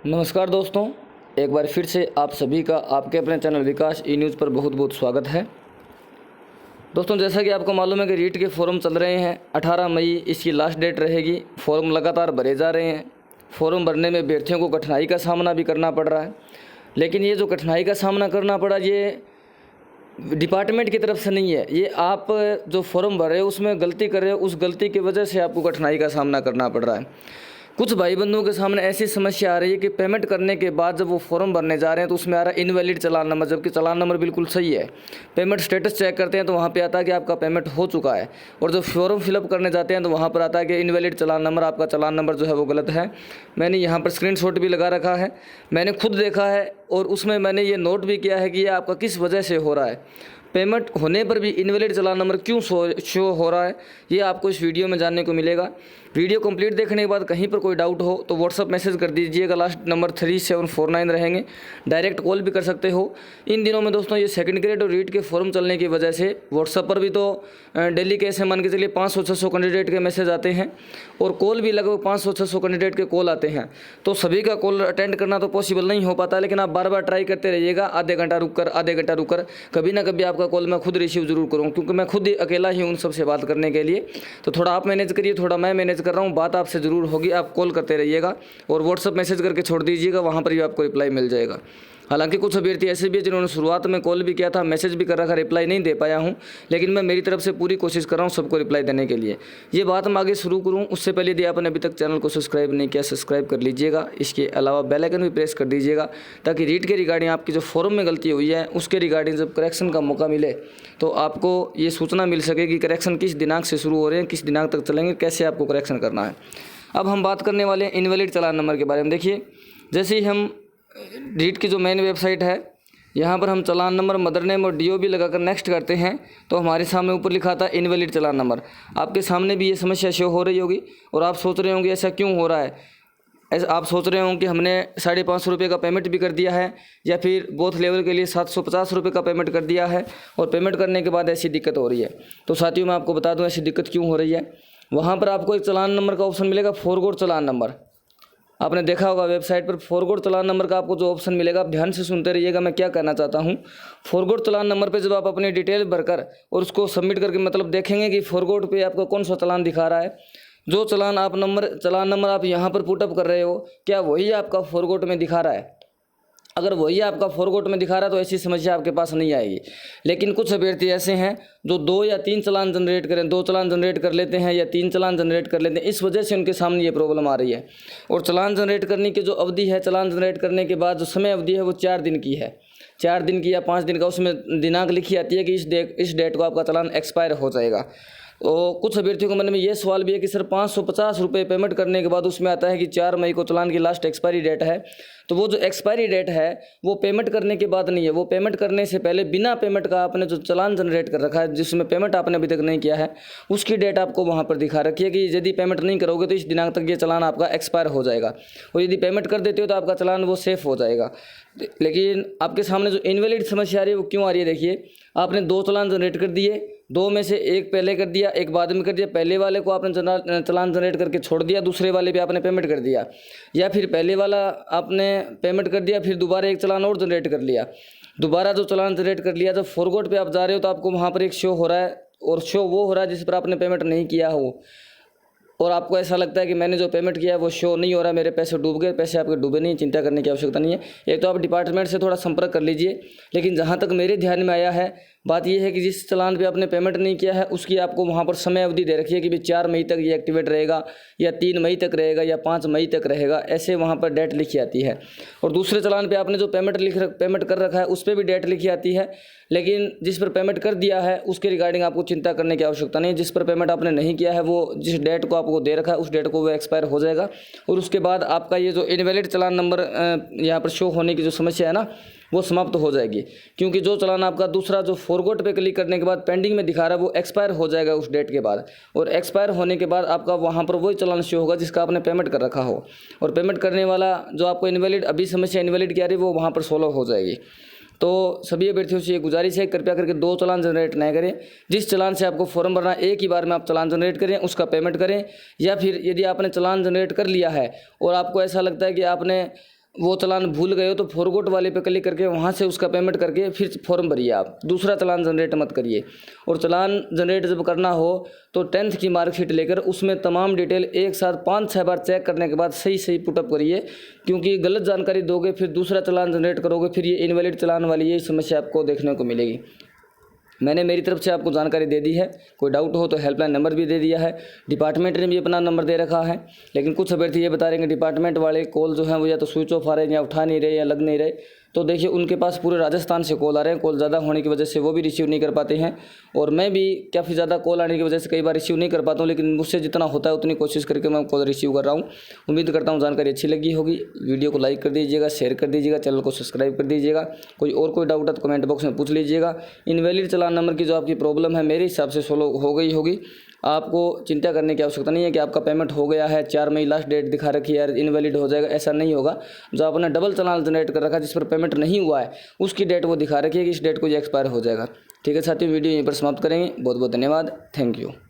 नमस्कार दोस्तों, एक बार फिर से आप सभी का आपके अपने चैनल विकास ई न्यूज़ पर बहुत बहुत स्वागत है। दोस्तों, जैसा कि आपको मालूम है कि रीट के फॉर्म चल रहे हैं। 18 मई इसकी लास्ट डेट रहेगी। फॉर्म लगातार भरे जा रहे हैं। फॉर्म भरने में अभ्यर्थियों को कठिनाई का सामना भी करना पड़ रहा है, लेकिन ये जो कठिनाई का सामना करना पड़ा ये डिपार्टमेंट की तरफ से नहीं है। ये आप जो फॉर्म भर रहे हो उसमें गलती कर रहे हो, उस गलती की वजह से आपको कठिनाई का सामना करना पड़ रहा है। कुछ भाई बंधुओं के सामने ऐसी समस्या आ रही है कि पेमेंट करने के बाद जब वो फॉर्म भरने जा रहे हैं तो उसमें आ रहा है इनवैलिड चालान नंबर, जबकि चालान नंबर बिल्कुल सही है। पेमेंट स्टेटस चेक करते हैं तो वहाँ पे आता है कि आपका पेमेंट हो चुका है, और जब फॉर्म फिलअप करने जाते हैं तो वहाँ पर आता है कि इनवैलिड चालान नंबर, आपका चालान नंबर जो है वो गलत है। मैंने यहाँ पर स्क्रीनशॉट भी लगा रखा है, मैंने खुद देखा है, और उसमें मैंने ये नोट भी किया है कि ये आपका किस वजह से हो रहा है। पेमेंट होने पर भी इनवैलिड चालान नंबर क्यों शो हो रहा है, ये आपको इस वीडियो में जानने को मिलेगा। वीडियो कंप्लीट देखने के बाद कहीं पर कोई डाउट हो तो व्हाट्सअप मैसेज कर दीजिएगा। लास्ट नंबर 3749 रहेंगे, डायरेक्ट कॉल भी कर सकते हो। इन दिनों में दोस्तों ये सेकंड ग्रेड और रीट के फॉर्म चलने की वजह से व्हाट्सअप पर भी तो डेली के ऐसे मान के चलिए 500-600 कैंडिडेट के मैसेज आते हैं, और कॉल भी लगभग 500-600 कैंडिडेट के कॉल आते हैं। तो सभी का कॉल अटेंड करना तो पॉसिबल नहीं हो पाता, लेकिन आप बार बार ट्राई करते रहिएगा। आधे घंटा रुक कर कभी ना कभी आपका कॉल मैं खुद रिसीव जरूर करूँ, क्योंकि मैं खुद ही अकेला ही उन सबसे बात करने के लिए। तो थोड़ा आप मैनेज करिए, थोड़ा मैं मैनेज कर रहा हूँ। बात आपसे ज़रूर होगी, आप कॉल करते रहिएगा और व्हाट्सअप मैसेज करके छोड़ दीजिएगा, वहाँ पर भी आपको रिप्लाई मिल जाएगा। हालांकि कुछ अभ्यर्थी ऐसे भी हैं जिन्होंने शुरुआत में कॉल भी किया था, मैसेज भी कर रखा, रिप्लाई नहीं दे पाया हूं, लेकिन मैं मेरी तरफ से पूरी कोशिश कर रहा हूं सबको रिप्लाई देने के लिए। ये बात हम आगे शुरू करूं उससे पहले यदि आपने अभी तक चैनल को सब्सक्राइब नहीं किया, सब्सक्राइब कर लीजिएगा। इसके अलावा बेल आइकन भी प्रेस कर दीजिएगा, ताकि रीट के रिगार्डिंग आपकी जो फॉर्म में गलती हुई है उसके रिगार्डिंग जब करेक्शन का मौका मिले तो आपको ये सूचना मिल सके कि करेक्शन किस दिनांक से शुरू हो रहे हैं, किस दिनांक तक चलेंगे, कैसे आपको करेक्शन करना है। अब हम बात करने वाले हैं इनवैलिड चालान नंबर के बारे में। देखिए, जैसे ही हम रीट की जो मेन वेबसाइट है, यहाँ पर हम चालान नंबर, मदर नेम और DOB लगाकर नेक्स्ट करते हैं तो हमारे सामने ऊपर लिखा था इनवैलिड चालान नंबर। आपके सामने भी ये समस्या शो हो रही होगी और आप सोच रहे होंगे ऐसा क्यों हो रहा है। ऐसा आप सोच रहे होंगे कि हमने 550 रुपये का पेमेंट भी कर दिया है, या फिर बोथ लेवल के लिए 750 रुपये का पेमेंट कर दिया है और पेमेंट करने के बाद ऐसी दिक्कत हो रही है। तो साथियों, मैं आपको बता दूँ ऐसी दिक्कत क्यों हो रही है। वहाँ पर आपको एक चालान नंबर का ऑप्शन मिलेगा, फॉरगॉट चालान नंबर। आपने देखा होगा वेबसाइट पर फॉरगॉट चालान नंबर का आपको जो ऑप्शन मिलेगा, आप ध्यान से सुनते रहिएगा मैं क्या कहना चाहता हूँ। फॉरगॉट चालान नंबर पे जब आप अपनी डिटेल भरकर और उसको सबमिट करके मतलब देखेंगे कि फॉरगॉट पे आपको कौन सा चालान दिखा रहा है, जो चालान नंबर आप यहाँ पर पुटअप कर रहे हो, क्या वही आपका फॉरगॉट में दिखा रहा है। अगर वही आपका फॉरगॉट में दिखा रहा है तो ऐसी समस्या आपके पास नहीं आएगी। लेकिन कुछ अभ्यर्थी ऐसे हैं जो 2 या 3 चालान जनरेट करें, 2 चालान जनरेट कर लेते हैं या 3 चालान जनरेट कर लेते हैं, इस वजह से उनके सामने ये प्रॉब्लम आ रही है। और चालान जनरेट करने की जो अवधि है, चालान जनरेट करने के बाद जो समय अवधि है वो 4 दिन की है, 4 दिन की या 5 दिन का। उसमें दिनांक लिखी आती है कि इस डेट को आपका चालान एक्सपायर हो जाएगा। तो कुछ अभ्यर्थियों के मन में ये सवाल भी है कि सर 550 रुपये पेमेंट करने के बाद उसमें आता है कि 4 मई को चालान की लास्ट एक्सपायरी डेट है। तो वो जो एक्सपायरी डेट है वो पेमेंट करने के बाद नहीं है, वो पेमेंट करने से पहले बिना पेमेंट का आपने जो चालान जनरेट कर रखा है, जिसमें पेमेंट आपने अभी तक नहीं किया है, उसकी डेट आपको वहाँ पर दिखा रखी है कि यदि पेमेंट नहीं करोगे तो इस दिनांक तक ये चालान आपका एक्सपायर हो जाएगा, और यदि पेमेंट कर देते हो तो आपका चालान वो सेफ हो जाएगा। लेकिन आपके सामने जो इनवैलिड समस्या आ रही है वो क्यों आ रही है। देखिए, आपने 2 चालान जनरेट कर दिए, 2 में से एक पहले कर दिया, एक बाद में कर दिया। पहले वाले को आपने चालान जनरेट करके छोड़ दिया, दूसरे वाले पे आपने पेमेंट कर दिया, या फिर पहले वाला आपने पेमेंट कर दिया फिर दोबारा एक चालान और जनरेट कर लिया। दोबारा जो चालान जनरेट कर लिया, जब फॉरगॉट पे आप जा रहे हो तो आपको वहाँ पर एक शो हो रहा है, और शो वो हो रहा है जिस पर आपने पेमेंट नहीं किया हो, और आपको ऐसा लगता है कि मैंने जो पेमेंट किया है वो शो नहीं हो रहा है, मेरे पैसे डूब गए। पैसे आपके डूबे नहीं, चिंता करने की आवश्यकता नहीं है। एक तो आप डिपार्टमेंट से थोड़ा संपर्क कर लीजिए। लेकिन जहाँ तक मेरे ध्यान में आया है, बात यह है कि जिस चालान पे आपने पेमेंट नहीं किया है उसकी आपको वहाँ पर समय अवधि दे रखी है कि भाई 4 मई तक ये एक्टिवेट रहेगा, या 3 मई तक रहेगा, या 5 मई तक रहेगा, ऐसे वहाँ पर डेट लिखी आती है। और दूसरे चालान पे आपने जो पेमेंट कर रखा है उस पर भी डेट लिखी आती है, लेकिन जिस पर पेमेंट कर दिया है उसके रिगार्डिंग आपको चिंता करने की आवश्यकता नहीं। जिस पर पेमेंट आपने नहीं किया है वो जिस डेट को आपको दे रखा है उस डेट को वो एक्सपायर हो जाएगा, और उसके बाद आपका ये जो इनवैलिड चालान नंबर यहाँ पर शो होने की जो समस्या है ना, वो समाप्त हो जाएगी। क्योंकि जो चालान आपका दूसरा जो फॉरगॉट पे क्लिक करने के बाद पेंडिंग में दिखा रहा है वो एक्सपायर हो जाएगा उस डेट के बाद, और एक्सपायर होने के बाद आपका वहाँ पर वही चालान शो होगा जिसका आपने पेमेंट कर रखा हो, और पेमेंट करने वाला जो आपको इनवैलिड अभी समस्या इनवैलिड की आ रही है वो वहाँ पर सोल्व हो जाएगी। तो सभी अभ्यर्थियों से ये गुजारिश है, कृपया करके 2 चालान जनरेट न करें। जिस चालान से आपको फॉर्म भरना है एक ही बार में आप चालान जनरेट करें, उसका पेमेंट करें। या फिर यदि आपने चालान जनरेट कर लिया है और आपको ऐसा लगता है कि आपने वो चालान भूल गए हो तो फॉरगॉट वाले पे क्लिक करके वहाँ से उसका पेमेंट करके फिर फॉर्म भरिए। आप दूसरा चालान जनरेट मत करिए। और चालान जनरेट जब करना हो तो 10th की मार्कशीट लेकर उसमें तमाम डिटेल एक साथ 5-6 बार चेक करने के बाद सही सही पुटअप करिए, क्योंकि गलत जानकारी दोगे फिर दूसरा चालान जनरेट करोगे, फिर ये इनवैलिड चालान वाली यही समस्या आपको देखने को मिलेगी। मैंने मेरी तरफ से आपको जानकारी दे दी है। कोई डाउट हो तो हेल्पलाइन नंबर भी दे दिया है, डिपार्टमेंट ने भी अपना नंबर दे रखा है। लेकिन कुछ अभ्यर्थी ये बता रहे हैं कि डिपार्टमेंट वाले कॉल जो हैं वो या तो स्विच ऑफ आ रहे हैं या उठा नहीं रहे या लग नहीं रहे। तो देखिए उनके पास पूरे राजस्थान से कॉल आ रहे हैं, कॉल ज़्यादा होने की वजह से वो भी रिसीव नहीं कर पाते हैं, और मैं भी काफ़ी ज़्यादा कॉल आने की वजह से कई बार रिसीव नहीं कर पाता हूँ। लेकिन मुझसे जितना होता है उतनी कोशिश करके मैं कॉल रिसीव कर रहा हूँ। उम्मीद करता हूँ जानकारी अच्छी लगी होगी। वीडियो को लाइक कर दीजिएगा, शेयर कर दीजिएगा, चैनल को सब्सक्राइब कर दीजिएगा। कोई डाउट है तो कमेंट बॉक्स में पूछ लीजिएगा। इनवैलिड चालान नंबर की जो आपकी प्रॉब्लम है मेरे हिसाब से सोल्व हो गई होगी। आपको चिंता करने की आवश्यकता नहीं है कि आपका पेमेंट हो गया है, 4 मई लास्ट डेट दिखा रखी है यार इनवैलिड हो जाएगा, ऐसा नहीं होगा। जो आपने डबल चालान जनरेट कर रखा है जिस पर पेमेंट नहीं हुआ है उसकी डेट वो दिखा रखी है कि इस डेट को ये एक्सपायर हो जाएगा। ठीक है साथियों, वीडियो यहीं पर समाप्त करेंगे। बहुत बहुत धन्यवाद। Thank you.